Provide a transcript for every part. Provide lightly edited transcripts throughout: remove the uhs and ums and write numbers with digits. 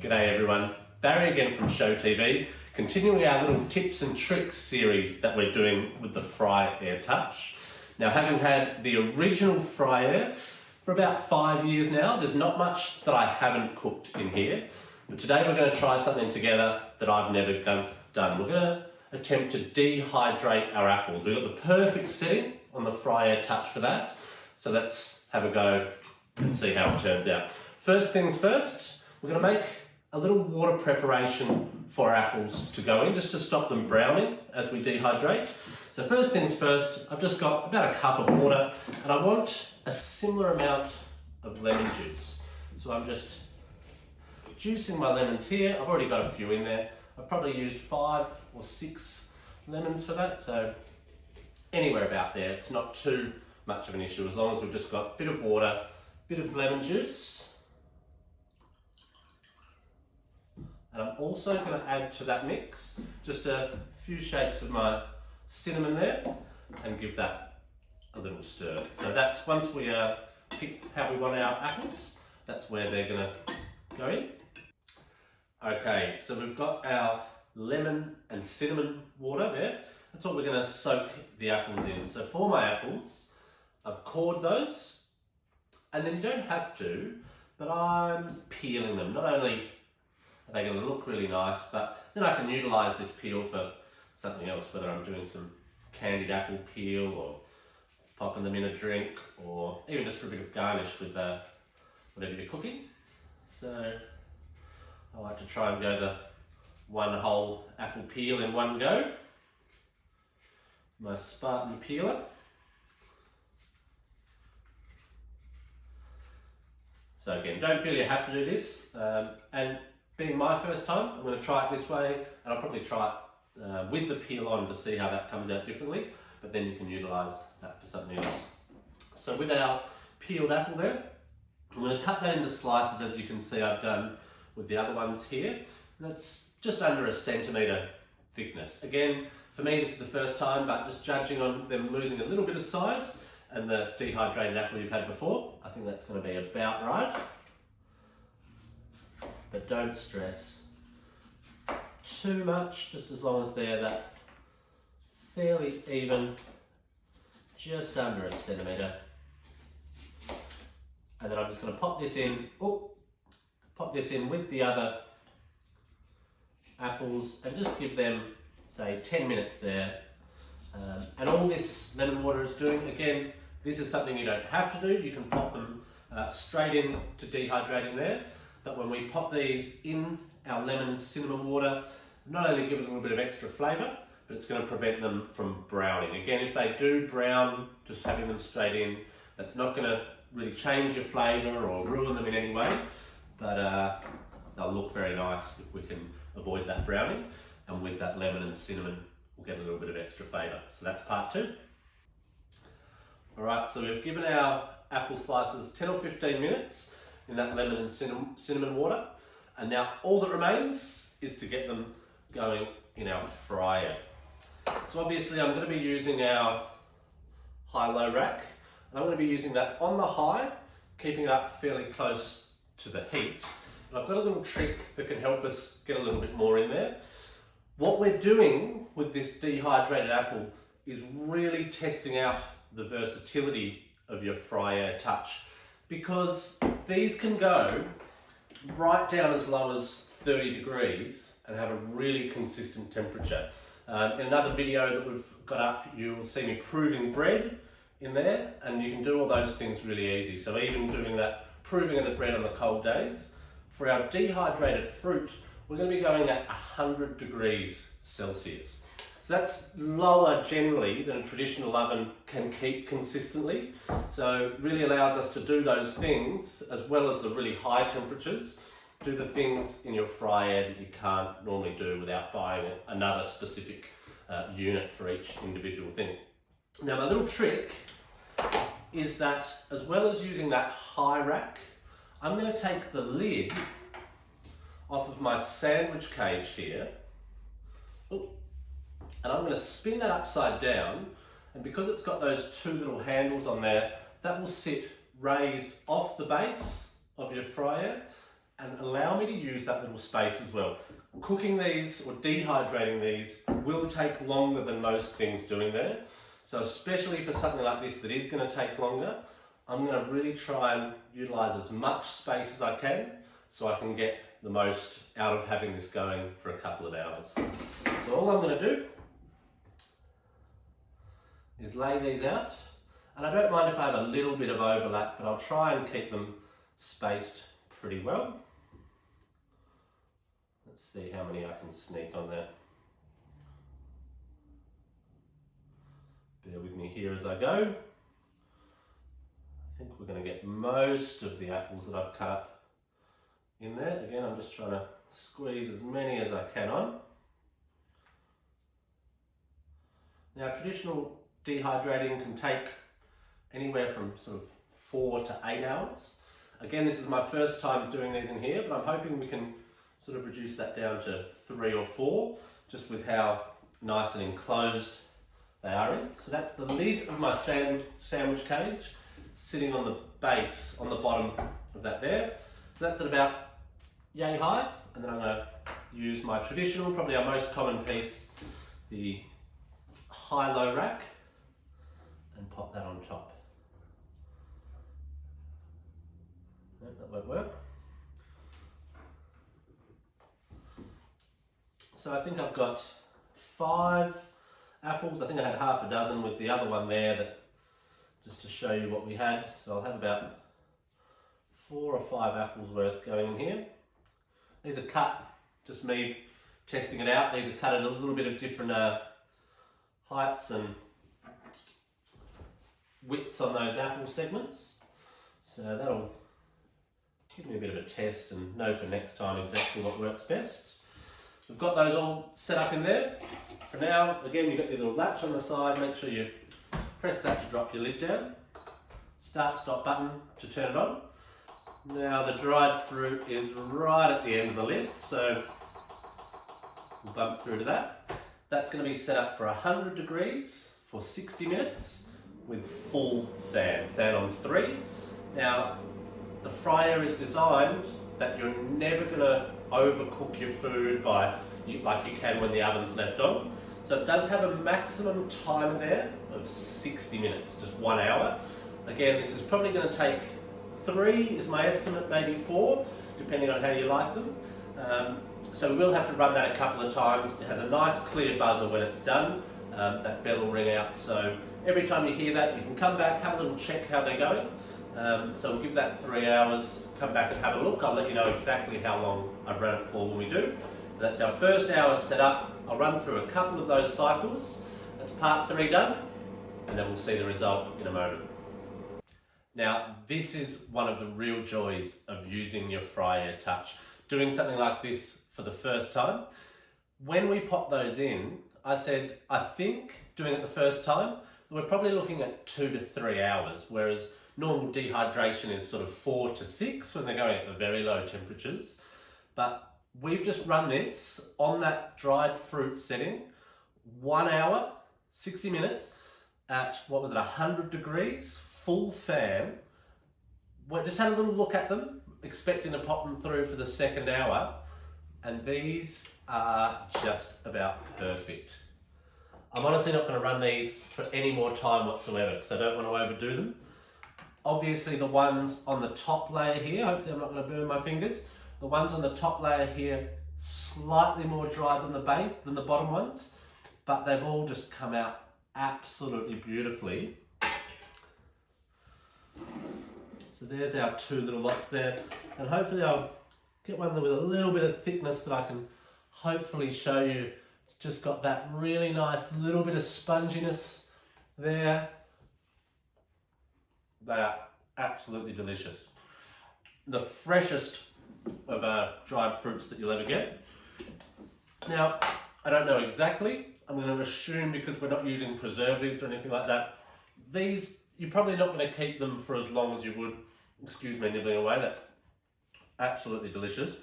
G'day everyone, Barry again from Show TV, continuing our little tips and tricks series that we're doing with the FryAir Touch. Now, having had the original FryAir for about 5 years now, there's not much that I haven't cooked in here, but today we're going to try something together that I've never done. We're going to attempt to dehydrate our apples. We've got the perfect setting on the FryAir Touch for that, so let's have a go and see how it turns out. First things first, we're going to make a little water preparation for our apples to go in, just to stop them browning as we dehydrate. So first things first, I've just got about a cup of water and I want a similar amount of lemon juice. So I'm just juicing my lemons here. I've already got a few in there. I've probably used 5 or 6 lemons for that, so anywhere about there. It's not too much of an issue as long as we've just got a bit of water, a bit of lemon juice. And I'm also going to add to that mix just a few shakes of my cinnamon there and give that a little stir. So that's once we pick how we want our apples, that's where they're going to go in. Okay, so we've got our lemon and cinnamon water there. That's what we're going to soak the apples in. So for my apples, I've cored those, and then you don't have to, but I'm peeling them. Not only are they going to look really nice, but then I can utilise this peel for something else, whether I'm doing some candied apple peel or popping them in a drink, or even just for a bit of garnish with whatever you're cooking. So I like to try and go the one whole apple peel in one go. My Spartan peeler. So again, don't feel you have to do this, and being my first time, I'm going to try it this way, and I'll probably try it with the peel on to see how that comes out differently, but then you can utilise that for something else. So with our peeled apple there, I'm going to cut that into slices, as you can see I've done with the other ones here. And that's just under 1 centimetre thickness. Again, for me this is the first time, but just judging on them losing a little bit of size and the dehydrated apple you've had before, I think that's going to be about right. But don't stress too much, just as long as they're that fairly even, just under 1 centimetre. And then I'm just going to pop this in with the other apples and just give them, say, 10 minutes there. And all this lemon water is doing, again, this is something you don't have to do. You can pop them straight in to dehydrating there. But when we pop these in our lemon cinnamon water, not only give it a little bit of extra flavour, but it's going to prevent them from browning. Again, if they do brown, just having them straight in, that's not going to really change your flavour or ruin them in any way, but they'll look very nice if we can avoid that browning. And with that lemon and cinnamon, we'll get a little bit of extra flavour. So that's part 2. All right, so we've given our apple slices 10 or 15 minutes in that lemon and cinnamon water, and now all that remains is to get them going in our FryAir. So obviously I'm going to be using our high-low rack, and I'm going to be using that on the high, keeping it up fairly close to the heat. And I've got a little trick that can help us get a little bit more in there. What we're doing with this dehydrated apple is really testing out the versatility of your FryAir Touch, because these can go right down as low as 30 degrees and have a really consistent temperature. In another video that we've got up, you'll see me proving bread in there, and you can do all those things really easy. So even doing that proving of the bread on the cold days. For our dehydrated fruit, we're going to be going at 100 degrees Celsius. So that's lower generally than a traditional oven can keep consistently. So it really allows us to do those things, as well as the really high temperatures, do the things in your FryAir that you can't normally do without buying another specific unit for each individual thing. Now my little trick is that, as well as using that high rack, I'm going to take the lid off of my sandwich cage here. And I'm going to spin that upside down, and because it's got those 2 little handles on there, that will sit raised off the base of your FryAir, and allow me to use that little space as well. Cooking these or dehydrating these will take longer than most things doing there. So especially for something like this that is going to take longer, I'm going to really try and utilise as much space as I can so I can get the most out of having this going for a couple of hours. So all I'm going to do is lay these out, and I don't mind if I have a little bit of overlap, but I'll try and keep them spaced pretty well. Let's see how many I can sneak on there. Bear with me here as I go. I think we're going to get most of the apples that I've cut up in there. Again, I'm just trying to squeeze as many as I can on. Now, traditional dehydrating can take anywhere from sort of 4 to 8 hours. Again, this is my first time doing these in here, but I'm hoping we can sort of reduce that down to 3 or 4, just with how nice and enclosed they are in. So that's the lid of my sandwich cage sitting on the base, on the bottom of that there. So that's at about yay high, and then I'm going to use my traditional, probably our most common piece, the high-low rack, and pop that on top. No, that won't work. So I think I've got 5 apples. I think I had half a dozen with the other one there, that just to show you what we had. So I'll have about 4 or 5 apples worth going in here. These are cut, just me testing it out. These are cut at a little bit of different heights and widths on those apple segments. So that'll give me a bit of a test and know for next time exactly what works best. We've got those all set up in there. For now, again, you've got your little latch on the side. Make sure you press that to drop your lid down. Start stop button to turn it on. Now the dried fruit is right at the end of the list, so we'll bump through to that. That's going to be set up for 100 degrees for 60 minutes with full fan on 3. Now, the FryAir is designed that you're never going to overcook your food like you can when the oven's left on. So it does have a maximum timer there of 60 minutes, just 1 hour. Again, this is probably going to take 3 is my estimate, maybe 4, depending on how you like them. So we will have to run that a couple of times. It has a nice clear buzzer when it's done. That bell will ring out. So every time you hear that, you can come back, have a little check how they're going. So we'll give that 3 hours, come back and have a look. I'll let you know exactly how long I've run it for when we do. That's our first hour set up. I'll run through a couple of those cycles. That's part 3 done, and then we'll see the result in a moment. Now, this is one of the real joys of using your FryAir Touch. Doing something like this for the first time. When we pop those in, I said, I think doing it the first time, we're probably looking at 2 to 3 hours, whereas normal dehydration is sort of 4 to 6 when they're going at the very low temperatures. But we've just run this on that dried fruit setting, 1 hour, 60 minutes at, 100 degrees, full fan. We just had a little look at them, expecting to pop them through for the second hour, and these are just about perfect. I'm honestly not going to run these for any more time whatsoever because I don't want to overdo them. Obviously the ones on the top layer here, hopefully I'm not going to burn my fingers, the ones on the top layer here, slightly more dry than the bottom ones, but they've all just come out absolutely beautifully. So there's our 2 little lots there, and hopefully I'll get one with a little bit of thickness that I can hopefully show you. It's just got that really nice little bit of sponginess there. They are absolutely delicious. The freshest of dried fruits that you'll ever get. Now, I don't know exactly. I'm going to assume because we're not using preservatives or anything like that, these, you're probably not going to keep them for as long as you would, excuse me, nibbling away. That's absolutely delicious.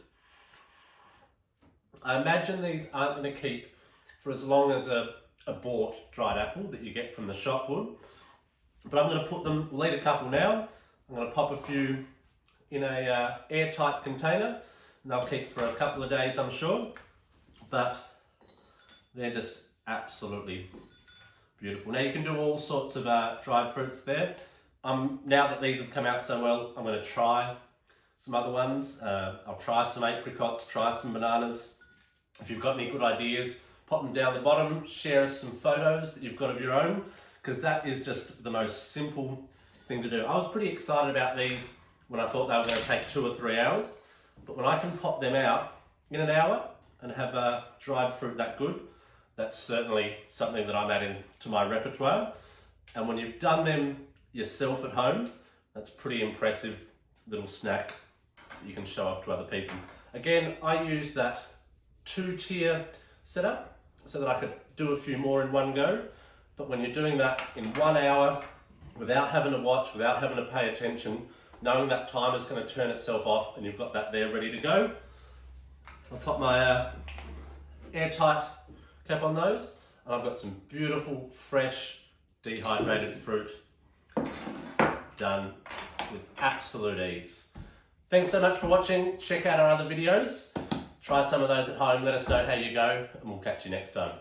I imagine these aren't going to keep for as long as a bought dried apple that you get from the shop would. But I'm going to put them, we'll eat a couple now. I'm going to pop a few in a airtight container, and they'll keep for a couple of days, I'm sure. But they're just absolutely beautiful. Now you can do all sorts of dried fruits there. Now that these have come out so well, I'm going to try some other ones. I'll try some apricots, try some bananas. If you've got any good ideas, pop them down the bottom, share us some photos that you've got of your own, because that is just the most simple thing to do. I was pretty excited about these when I thought they were going to take 2 or 3 hours, but when I can pop them out in an hour and have dried fruit that good, that's certainly something that I'm adding to my repertoire. And when you've done them yourself at home, that's a pretty impressive little snack that you can show off to other people. Again, I used that 2-tier setup so that I could do a few more in one go. But when you're doing that in 1 hour, without having to watch, without having to pay attention, knowing that timer's going to turn itself off and you've got that there ready to go, I'll pop my airtight cap on those, and I've got some beautiful, fresh, dehydrated fruit done with absolute ease. Thanks so much for watching. Check out our other videos. Try some of those at home. Let us know how you go, and we'll catch you next time.